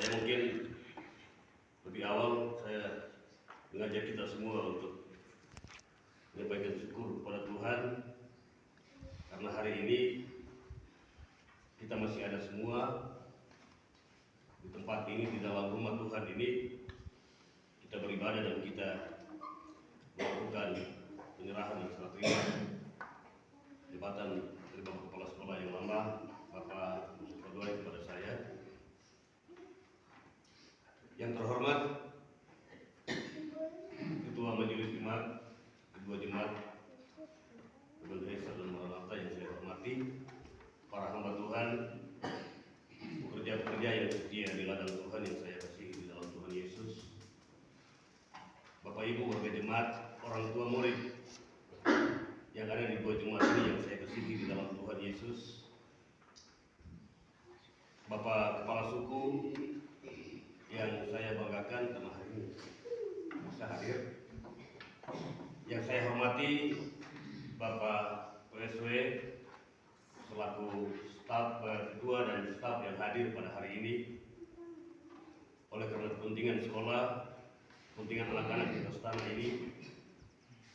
Saya mungkin lebih awal saya mengajak kita semua untuk menyampaikan syukur kepada Tuhan karena hari ini kita masih ada semua di tempat ini, di dalam rumah Tuhan ini kita beribadah dan kita melakukan penyerahan dan serah terima jabatan dari Bapak Kepala Sekolah yang lama, Bapak Musyawarah kepada saya. Yang terhormat Ketua Majelis Jemaat, Kedua Jemaat Reverend Hesa dan Maranatha yang saya hormati, para hamba Tuhan, pekerja-pekerja yang setia di ladang Tuhan yang saya kasihi di dalam Tuhan Yesus, Bapak Ibu warga jemaat, orang tua murid yang ada di dua jemaat ini yang saya kasihi di dalam Tuhan Yesus, Bapak Kepala Suku yang saya banggakan karena hari ini bisa hadir, yang saya hormati Bapak PSW selaku staf ketua dan staf yang hadir pada hari ini. Oleh karena kepentingan sekolah, kepentingan anak-anak di Astana ini,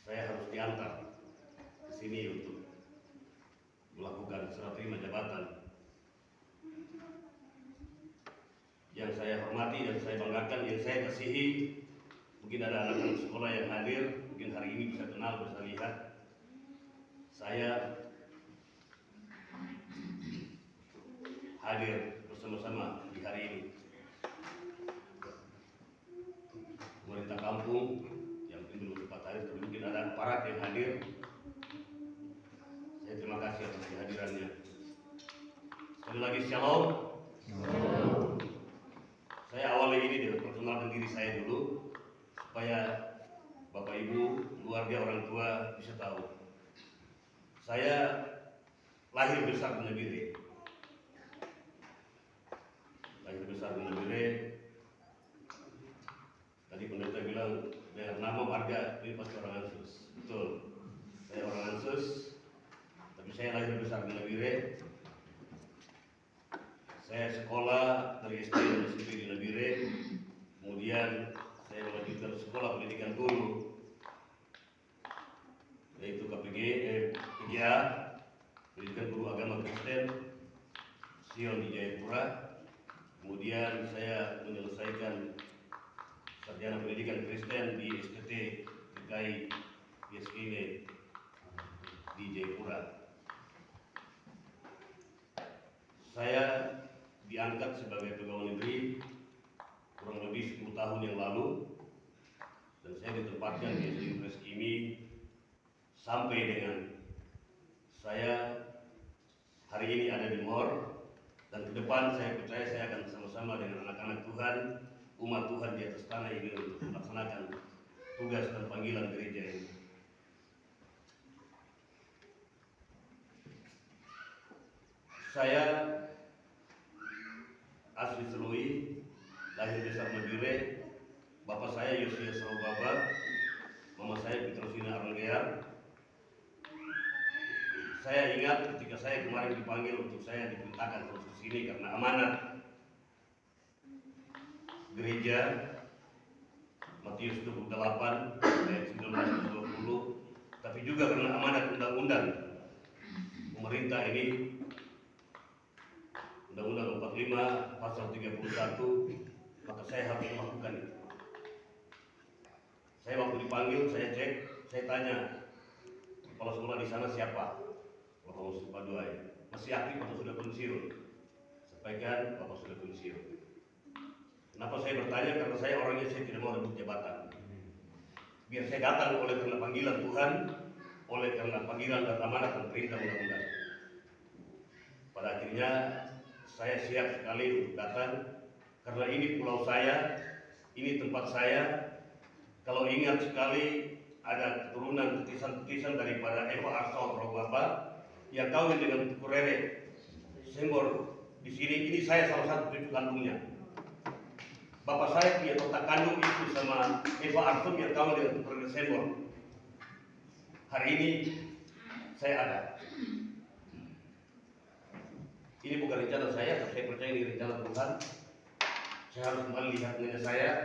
saya harus diantar ke sini untuk melakukan serah terima jabatan. Yang saya hormati dan saya banggakan, yang saya kasihi, mungkin ada anak-anak sekolah yang hadir, mungkin hari ini bisa kenal, bisa lihat. Saya hadir bersama-sama di hari ini. Pemerintah kampung yang mungkin belum sempat hadir, tapi mungkin ada aparat yang hadir. Saya terima kasih atas kehadirannya. Sekali lagi shalom. Saya awali ini dengan perkenalkan diri saya dulu, supaya Bapak Ibu, keluarga, orang tua bisa tahu. Saya lahir besar di Nabire. Lahir besar di Nabire. Tadi pendeta bilang dengan nama warga ini pasti orang Ansus. Betul. Saya orang Ansus, tapi saya lahir besar di Nabire. Saya sekolah dari SD dan SMP di Nabire, kemudian saya melanjutkan sekolah pendidikan guru, yaitu PGA, Pendidikan Guru Agama Kristen, Sion di Jayapura. Kemudian saya menyelesaikan sarjana pendidikan Kristen di SPT DKI ISKINE di Jayapura. Saya diangkat sebagai pegawai negeri kurang lebih 10 tahun yang lalu, dan saya ditempatkan di SD Impres Kimi sampai dengan saya hari ini ada di MOR, dan ke depan saya percaya saya akan sama-sama dengan anak-anak Tuhan, umat Tuhan di atas tanah ini untuk melaksanakan tugas dan panggilan gereja ini. Saya asli Selui, lahir besar Nabire. Bapak saya Yosias Saubaba, mama saya Petrosina Aranggear. Saya ingat ketika saya kemarin dipanggil untuk saya diperintahkan terus ke sini karena amanat gereja Matius 28 ayat 19-20, tapi juga karena amanat undang-undang pemerintah ini, Undang-Undang 45 pasal 31, maka saya harus melakukan itu. Saya waktu dipanggil, saya cek, saya tanya kepala sekolah di sana siapa? Bapak Mustafa Duai, masih aktif atau sudah pensiun? Sampaikan Bapak sudah pensiun. Kenapa saya bertanya? Karena saya orangnya saya tidak mau rebut jabatan. Biar saya datang oleh karena panggilan Tuhan, oleh karena panggilan dan amanat dan perintah undang-undang. Pada akhirnya saya siap sekali untuk datang karena ini pulau saya, ini tempat saya. Kalau ingat sekali ada keturunan titisan daripada Eva Arsal Bapak yang kawin dengan Kurere Sembor di sini. Ini saya salah satu cucu kandungnya. Bapak saya punya otak kandung itu sama Eva Arsal yang kawin dengan Kurere Sembor. Hari ini saya ada. Ini bukan rencana saya, tapi saya percaya ini rencana Tuhan. saya harus kembali lihat nenek saya,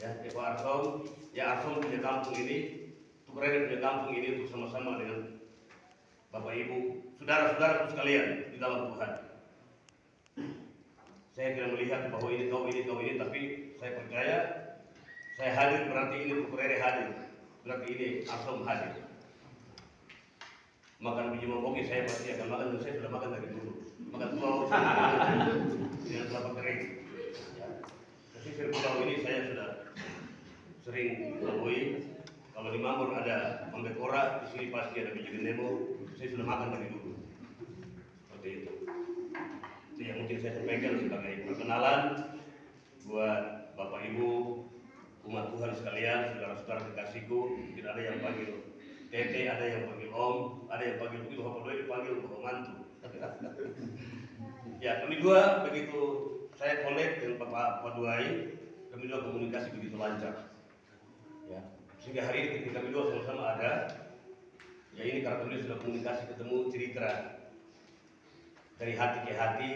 ya, Eko Arsom. Ya, Arsom punya kampung ini, Tukrede punya kampung ini untuk sama-sama dengan Bapak Ibu, saudara-saudaraku sekalian di dalam Tuhan. Saya tidak melihat bahwa ini kau ini, tapi saya percaya saya hadir berarti ini Tukrede hadir, berarti ini Arsom hadir. Makan biji mokoki saya pasti akan makan, dan saya sudah makan dari dulu. Makan pulau dengan kelapa kering. Ya. Pesisir pulau ini saya sudah sering lalui. Kalau di Mambur ada mambekora, di sini pasti ada biji gendemo. Saya sudah makan dari dulu. Seperti itu. Itu yang mungkin saya sampaikan sebagai perkenalan buat Bapak Ibu, umat Tuhan sekalian, saudara-saudara kekasihku. Mungkin ada yang panggil Tete, ada yang panggil Om, ada yang panggil begitu, Bapak Doi dipanggil Bapak Mantu. Ya, kami dua begitu saya connect dengan Pak Duai, kami dua komunikasi begitu lancar. Ya, sehingga hari ini ketika kami dua sama-sama ada, ya ini karena kami sudah komunikasi, ketemu, cerita dari hati ke hati,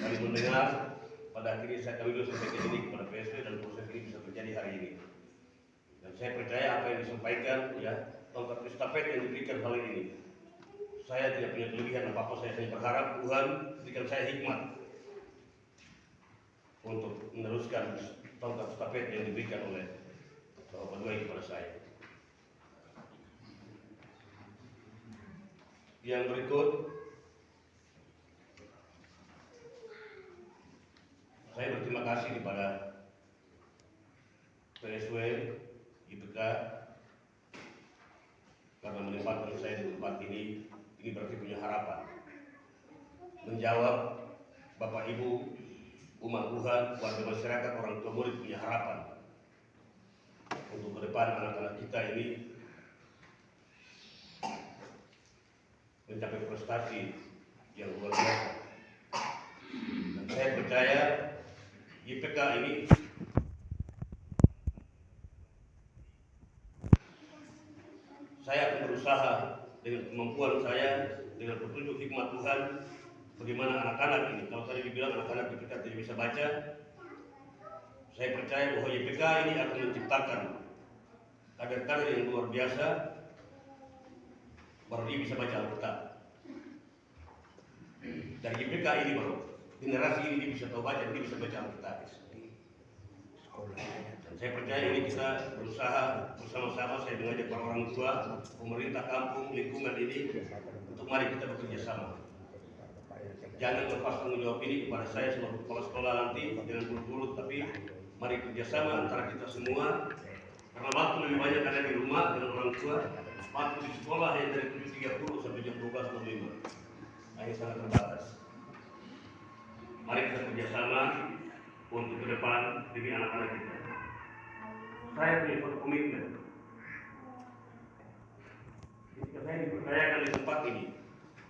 kami mendengar, pada akhirnya kami dua sampaikan ini kepada PSW dan proses ini bisa terjadi hari ini. Dan saya percaya apa yang disampaikan, ya, tongkat estafet yang diberikan kali ini. Saya tidak punya kelebihan apa-apa, saya hanya berharap Tuhan berikan saya hikmat untuk meneruskan tongkat estafet yang diberikan oleh Bapak Dua kepada saya. Yang berikut, saya berterima kasih kepada PSW, IPK, karena menempatkan saya di tempat ini berarti punya harapan. Menjawab Bapak Ibu, umat Tuhan, warga masyarakat, orang tua murid punya harapan untuk ke depan anak-anak kita ini mencapai prestasi yang luar biasa. Dan saya percaya IPK ini saya akan berusaha dengan kemampuan saya, dengan petunjuk hikmat Tuhan, bagaimana anak-anak ini, kalau tadi dibilang anak-anak IPK tidak bisa baca, saya percaya bahwa IPK ini akan menciptakan kader-kader yang luar biasa, baru dia bisa baca Alkitab. Dari IPK ini baru generasi ini dia bisa tahu baca, dia bisa baca Alkitab. Dan saya percaya ini kita berusaha bersama-sama, saya mengajak para orang tua, pemerintah kampung, lingkungan ini, untuk mari kita bekerja sama. Jangan lepas tanggung jawab ini kepada saya sebagai kepala sekolah nanti dengan mulut-mulut, tapi mari kerjasama antara kita semua, karena waktu lebih banyak ada di rumah dengan orang tua, waktu di sekolah yang dari 7.30 sampai jam 12.05. Nah, ini sangat terbatas. Mari kita kerjasama untuk ke depan demi anak-anak kita. Saya punya suatu komitmen. Ketika saya dipercayakan di tempat ini,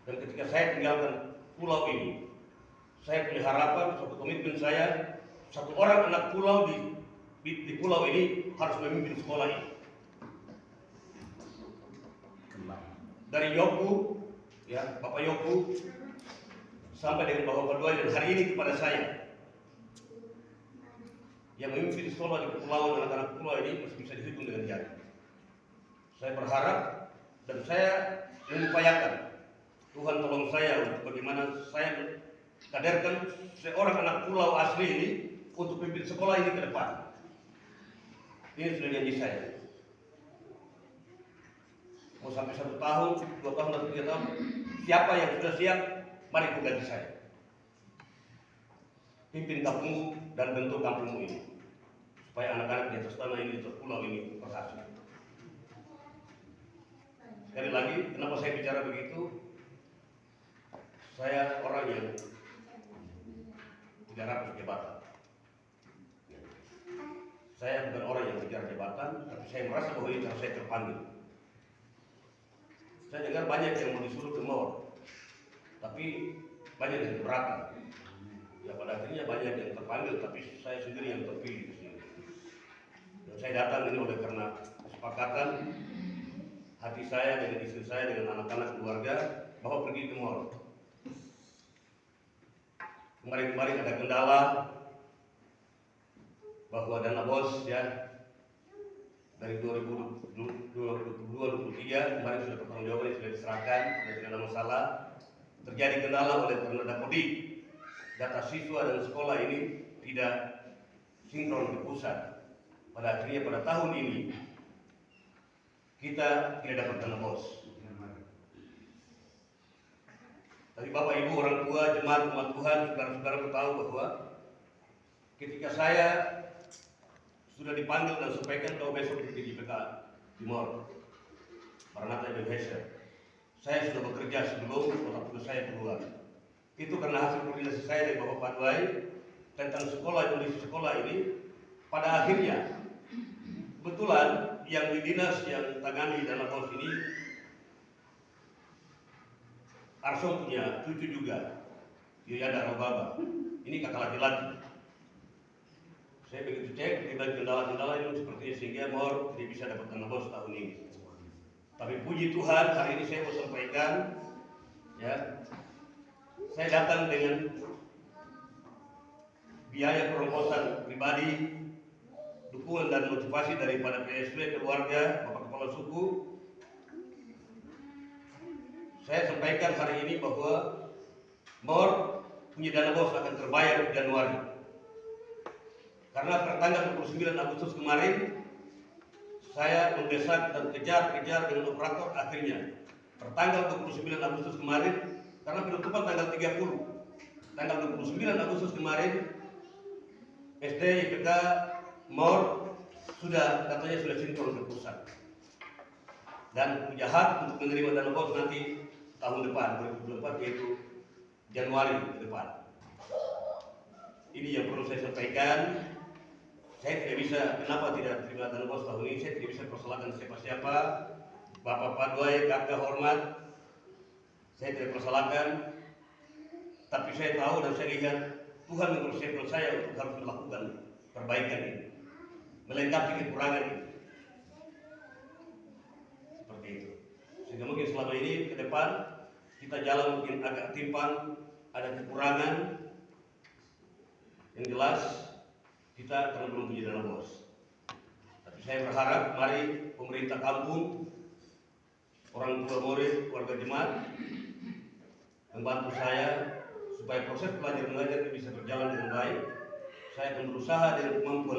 dan ketika saya tinggalkan pulau ini, saya punya harapan, suatu komitmen saya, satu orang anak pulau di pulau ini harus memimpin sekolah ini. Dari Yoku, ya, Bapak Yoku, sampai dengan Bapak Dua, dan hari ini kepada saya, yang memimpin sekolah di kepulauan anak-anak pulau ini masih bisa dihitung dengan jari. Saya berharap dan saya mengupayakan Tuhan tolong saya untuk bagaimana saya kaderkan seorang anak pulau asli ini untuk pimpin sekolah ini ke depan. Ini sudah janji saya. Mau sampai 1 tahun, 2 tahun, atau 3 tahun, siapa yang sudah siap, mari ganti saya. Pimpin kampungmu dan bentuk kampungmu ini, supaya anak-anak di atas tanah ini, di atas pulau ini berhasil. Sekali lagi, kenapa saya bicara begitu? Saya orang yang tidak rakus jabatan. Saya bukan orang yang mengejar jabatan, tapi saya merasa bahwa ini cara saya terpanggil. Saya dengar banyak yang mau disuruh ke mall, tapi banyak yang keberatan. Ya, pada akhirnya banyak yang terpanggil, tapi saya sendiri yang terpilih di sini. Dan saya datang ini oleh karena kesepakatan hati saya dengan istri saya, dengan anak-anak keluarga, bahwa pergi ke mall. Kemarin-kemarin ada kendala, bahwa dana BOS ya dari 2022-2023 kemarin sudah pertanggungjawaban sudah diserahkan, sudah tidak ada masalah. Terjadi kendala oleh karena Dapodik, data siswa dan sekolah ini tidak sinkron ke pusat. Pada akhirnya pada tahun ini kita tidak dapat dana BOS. Tadi Bapak Ibu orang tua jemaat umat Tuhan, saudara-saudara tahu bahwa ketika saya sudah dipanggil dan sampaikan bahwa besok di JPK Timor Maranatha Indonesia, saya sudah bekerja sebelum waktu saya keluar. Itu karena hasil koordinasi saya dari Bapak Padwai tentang sekolah, kondisi sekolah ini. Pada akhirnya kebetulan yang di dinas yang tangani dana BOS ini Arso punya cucu juga, Yuyada Robaba. Ini kakak laki-laki. Saya begitu cek, dengan kendala-kendala ini sepertinya sehingga Mor tidak bisa dapat dana BOS tahun ini. Tapi puji Tuhan, hari ini saya mau sampaikan, ya, saya datang dengan biaya perongkosan pribadi, dukungan dan motivasi daripada PSW, keluarga, Bapak Kepala Suku. Saya sampaikan hari ini bahwa Mor punya dana BOS akan terbayar di Januari. Karena pertanggal 29 Agustus kemarin saya mendesak dan kejar dengan operator, akhirnya pertanggal 29 Agustus kemarin karena penutupan tanggal 30. Tanggal 29 Agustus kemarin SD IPK Mor sudah katanya sudah sinkron ke pusat. Dan punya hak untuk menerima dana BOS nanti tahun depan 2024 yaitu Januari ke depan. Ini yang perlu saya sampaikan. Saya tidak bisa, kenapa tidak terima dana BOS tahun ini, saya tidak bisa persoalkan siapa-siapa. Bapak Padwai, kakak hormat, saya tidak persoalkan. Tapi saya tahu dan saya lihat Tuhan mempersiapkan saya untuk harus melakukan perbaikan ini, melengkapi kekurangan ini. Seperti itu. Sehingga mungkin selama ini ke depan kita jalan mungkin agak timpang, ada kekurangan. Yang jelas kita karena belum punya dana BOS. Tapi saya berharap mari pemerintah kampung, orang tua murid, warga jemaat membantu saya supaya proses belajar mengajar bisa berjalan dengan baik. Saya akan berusaha dengan kemampuan